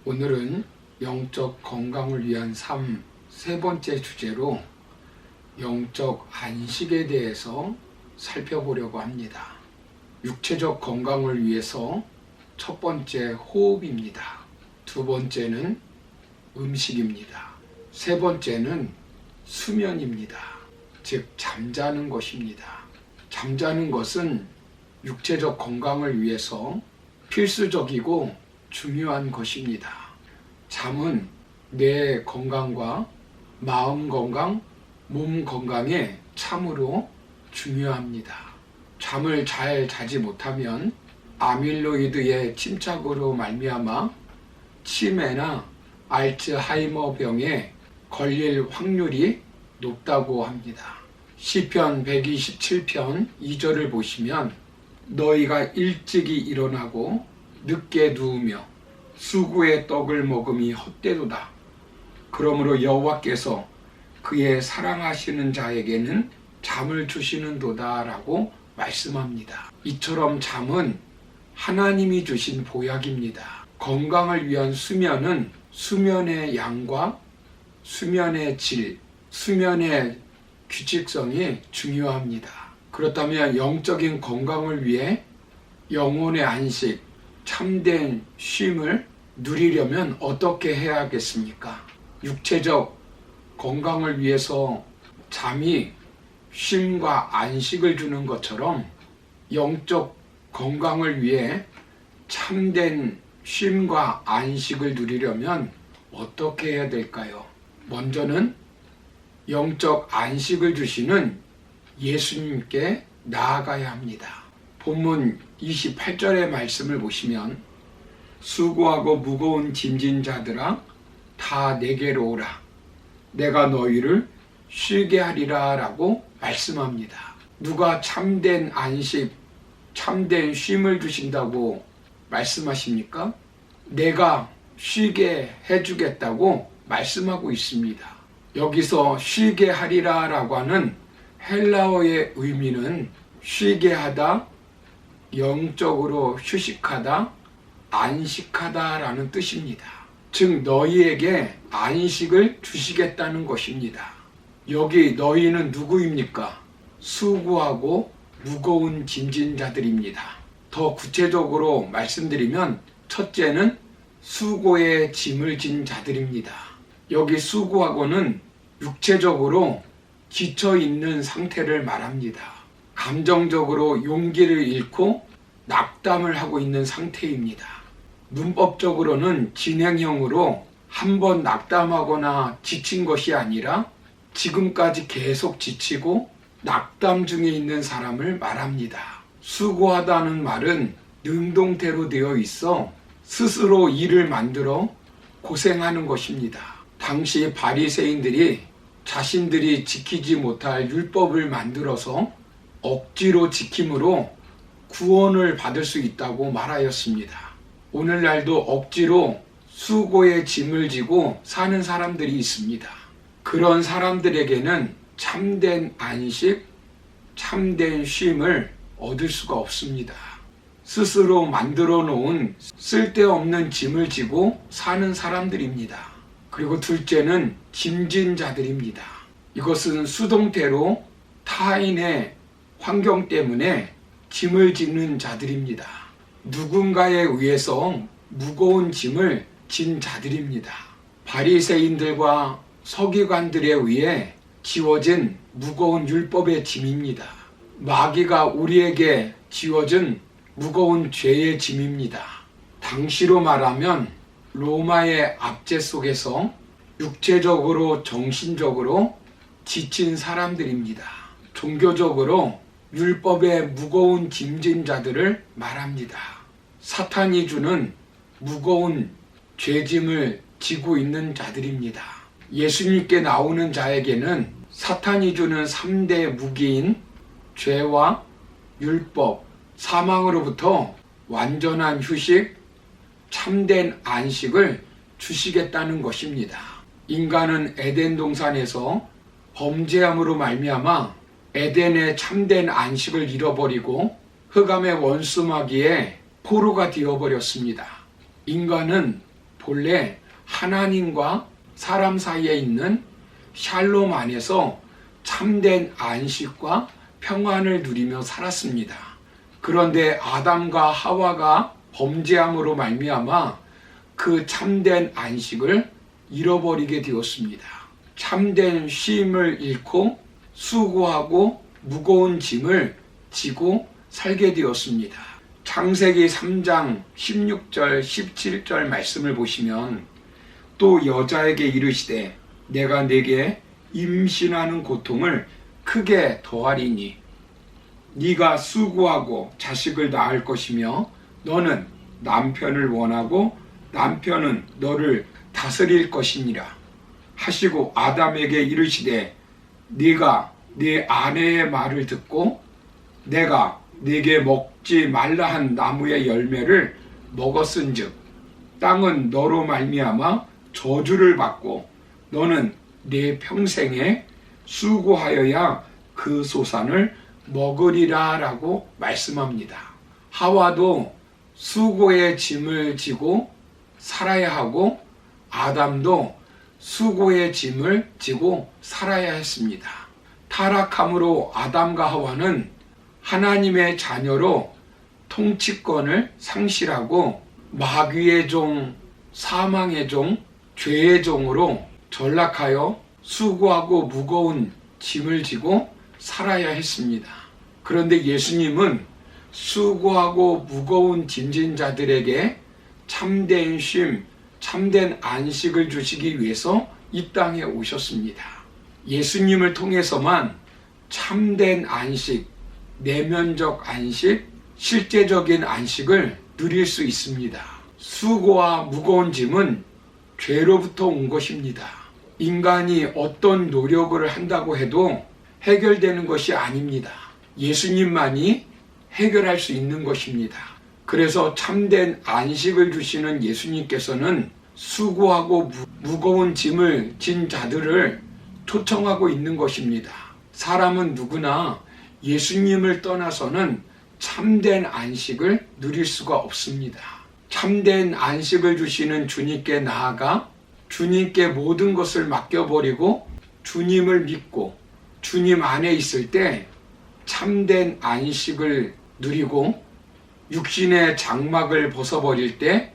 오늘은 영적 건강을 위한 삶 세 번째 주제로 영적 안식에 대해서 살펴보려고 합니다. 육체적 건강을 위해서 첫 번째 호흡입니다. 두 번째는 음식입니다. 세 번째는 수면입니다. 즉 잠자는 것입니다. 잠자는 것은 육체적 건강을 위해서 필수적이고 중요한 것입니다. 잠은 뇌 건강과 마음 건강, 몸 건강에 참으로 중요합니다. 잠을 잘 자지 못하면 아밀로이드의 침착으로 말미암아 치매나 알츠하이머 병에 걸릴 확률이 높다고 합니다. 시편 127편 2절을 보시면 너희가 일찍이 일어나고 늦게 누우며 수구의 떡을 먹음이 헛되도다. 그러므로 여호와께서 그의 사랑하시는 자에게는 잠을 주시는도다 라고 말씀합니다. 이처럼 잠은 하나님이 주신 보약입니다. 건강을 위한 수면은 수면의 양과 수면의 질, 수면의 규칙성이 중요합니다. 그렇다면 영적인 건강을 위해 영혼의 안식, 참된 쉼을 누리려면 어떻게 해야 하겠습니까? 육체적 건강을 위해서 잠이 쉼과 안식을 주는 것처럼 영적 건강을 위해 참된 쉼과 안식을 누리려면 어떻게 해야 될까요? 먼저는 영적 안식을 주시는 예수님께 나아가야 합니다. 본문 28절의 말씀을 보시면 수고하고 무거운 짐진 자들아 다 내게로 오라. 내가 너희를 쉬게 하리라 라고 말씀합니다. 누가 참된 안식, 참된 쉼을 주신다고 말씀하십니까? 내가 쉬게 해주겠다고 말씀하고 있습니다. 여기서 쉬게 하리라 라고 하는 헬라어의 의미는 쉬게 하다, 영적으로 휴식하다, 안식하다 라는 뜻입니다. 즉 너희에게 안식을 주시겠다는 것입니다. 여기 너희는 누구입니까? 수고하고 무거운 짐진 자들입니다. 더 구체적으로 말씀드리면 첫째는 수고의 짐을 진 자들입니다. 여기 수고하고는 육체적으로 지쳐 있는 상태를 말합니다. 감정적으로 용기를 잃고 낙담을 하고 있는 상태입니다. 문법적으로는 진행형으로 한 번 낙담하거나 지친 것이 아니라 지금까지 계속 지치고 낙담 중에 있는 사람을 말합니다. 수고하다는 말은 능동태로 되어 있어 스스로 일을 만들어 고생하는 것입니다. 당시 바리새인들이 자신들이 지키지 못할 율법을 만들어서 억지로 지킴으로 구원을 받을 수 있다고 말하였습니다. 오늘날도 억지로 수고의 짐을 지고 사는 사람들이 있습니다. 그런 사람들에게는 참된 안식, 참된 쉼을 얻을 수가 없습니다. 스스로 만들어 놓은 쓸데없는 짐을 지고 사는 사람들입니다. 그리고 둘째는 짐진 자들입니다. 이것은 수동태로 타인의 환경 때문에 짐을 짓는 자들입니다. 누군가에 의해서 무거운 짐을 진 자들입니다. 바리새인들과 서기관들에 의해 지워진 무거운 율법의 짐입니다. 마귀가 우리에게 지워준 무거운 죄의 짐입니다. 당시로 말하면 로마의 압제 속에서 육체적으로 정신적으로 지친 사람들입니다. 종교적으로 율법의 무거운 짐진 자들을 말합니다. 사탄이 주는 무거운 죄짐을 지고 있는 자들입니다. 예수님께 나오는 자에게는 사탄이 주는 3대 무기인 죄와 율법, 사망으로부터 완전한 휴식, 참된 안식을 주시겠다는 것입니다. 인간은 에덴 동산에서 범죄함으로 말미암아 에덴의 참된 안식을 잃어버리고 흑암의 원수마귀의 포로가 되어버렸습니다. 인간은 본래 하나님과 사람 사이에 있는 샬롬 안에서 참된 안식과 평안을 누리며 살았습니다. 그런데 아담과 하와가 범죄함으로 말미암아 그 참된 안식을 잃어버리게 되었습니다. 참된 쉼을 잃고 수고하고 무거운 짐을 지고 살게 되었습니다. 창세기 3장 16절 17절 말씀을 보시면 또 여자에게 이르시되 내가 네게 임신하는 고통을 크게 더하리니 네가 수고하고 자식을 낳을 것이며 너는 남편을 원하고 남편은 너를 다스릴 것이니라 하시고 아담에게 이르시되 네가 네 아내의 말을 듣고 내가 네게 먹지 말라 한 나무의 열매를 먹었은즉 땅은 너로 말미암아 저주를 받고 너는 네 평생에 수고하여야 그 소산을 먹으리라 라고 말씀합니다. 하와도 수고의 짐을 지고 살아야 하고 아담도 수고의 짐을 지고 살아야 했습니다. 타락함으로 아담과 하와는 하나님의 자녀로 통치권을 상실하고 마귀의 종, 사망의 종, 죄의 종으로 전락하여 수고하고 무거운 짐을 지고 살아야 했습니다. 그런데 예수님은 수고하고 무거운 짐진 자들에게 참된 쉼, 참된 안식을 주시기 위해서 이 땅에 오셨습니다. 예수님을 통해서만 참된 안식, 내면적 안식, 실제적인 안식을 누릴 수 있습니다. 수고와 무거운 짐은 죄로부터 온 것입니다. 인간이 어떤 노력을 한다고 해도 해결되는 것이 아닙니다. 예수님만이 해결할 수 있는 것입니다. 그래서 참된 안식을 주시는 예수님께서는 수고하고 무거운 짐을 진 자들을 초청하고 있는 것입니다. 사람은 누구나 예수님을 떠나서는 참된 안식을 누릴 수가 없습니다. 참된 안식을 주시는 주님께 나아가 주님께 모든 것을 맡겨버리고 주님을 믿고 주님 안에 있을 때 참된 안식을 누리고 육신의 장막을 벗어버릴 때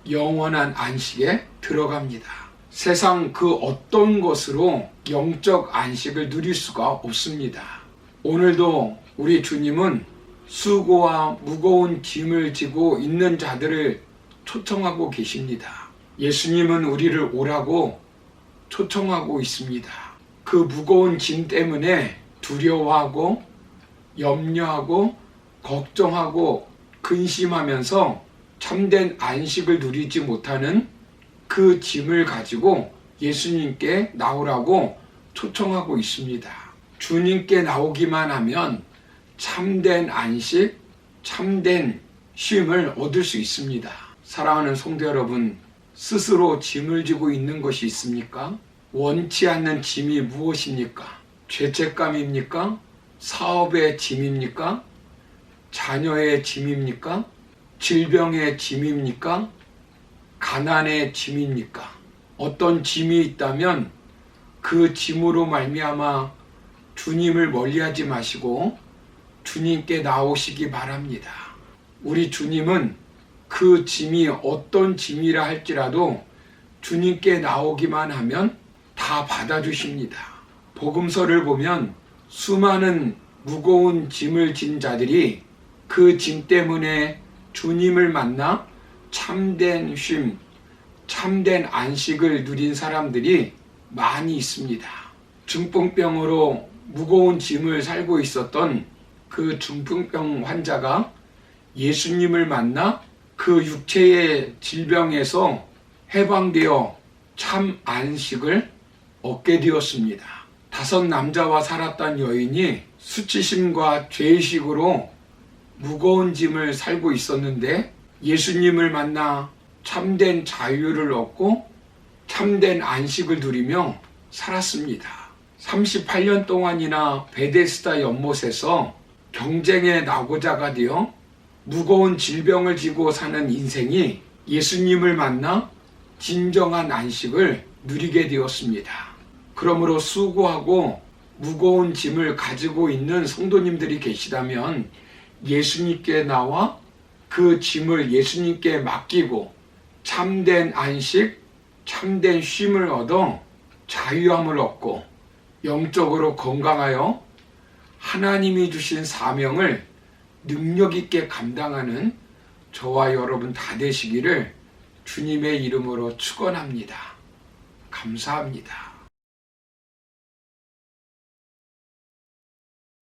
영원한 안식에 들어갑니다. 세상 그 어떤 것으로 영적 안식을 누릴 수가 없습니다. 오늘도 우리 주님은 수고와 무거운 짐을 지고 있는 자들을 초청하고 계십니다. 예수님은 우리를 오라고 초청하고 있습니다. 그 무거운 짐 때문에 두려워하고 염려하고 걱정하고 근심하면서 참된 안식을 누리지 못하는 그 짐을 가지고 예수님께 나오라고 초청하고 있습니다. 주님께 나오기만 하면 참된 안식, 참된 쉼을 얻을 수 있습니다. 사랑하는 성도 여러분, 스스로 짐을 지고 있는 것이 있습니까? 원치 않는 짐이 무엇입니까? 죄책감입니까? 사업의 짐입니까? 자녀의 짐입니까? 질병의 짐입니까? 가난의 짐입니까? 어떤 짐이 있다면 그 짐으로 말미암아 주님을 멀리하지 마시고 주님께 나오시기 바랍니다. 우리 주님은 그 짐이 어떤 짐이라 할지라도 주님께 나오기만 하면 다 받아주십니다. 복음서를 보면 수많은 무거운 짐을 진 자들이 그 짐 때문에 주님을 만나 참된 쉼, 참된 안식을 누린 사람들이 많이 있습니다. 중풍병으로 무거운 짐을 살고 있었던 그 중풍병 환자가 예수님을 만나 그 육체의 질병에서 해방되어 참 안식을 얻게 되었습니다. 5 남자와 살았던 여인이 수치심과 죄의식으로 무거운 짐을 살고 있었는데 예수님을 만나 참된 자유를 얻고 참된 안식을 누리며 살았습니다. 38년 동안이나 베데스다 연못에서 경쟁의 낙오자가 되어 무거운 질병을 지고 사는 인생이 예수님을 만나 진정한 안식을 누리게 되었습니다. 그러므로 수고하고 무거운 짐을 가지고 있는 성도님들이 계시다면 예수님께 나와 그 짐을 예수님께 맡기고 참된 안식, 참된 쉼을 얻어 자유함을 얻고 영적으로 건강하여 하나님이 주신 사명을 능력 있게 감당하는 저와 여러분 다 되시기를 주님의 이름으로 축원합니다. 감사합니다.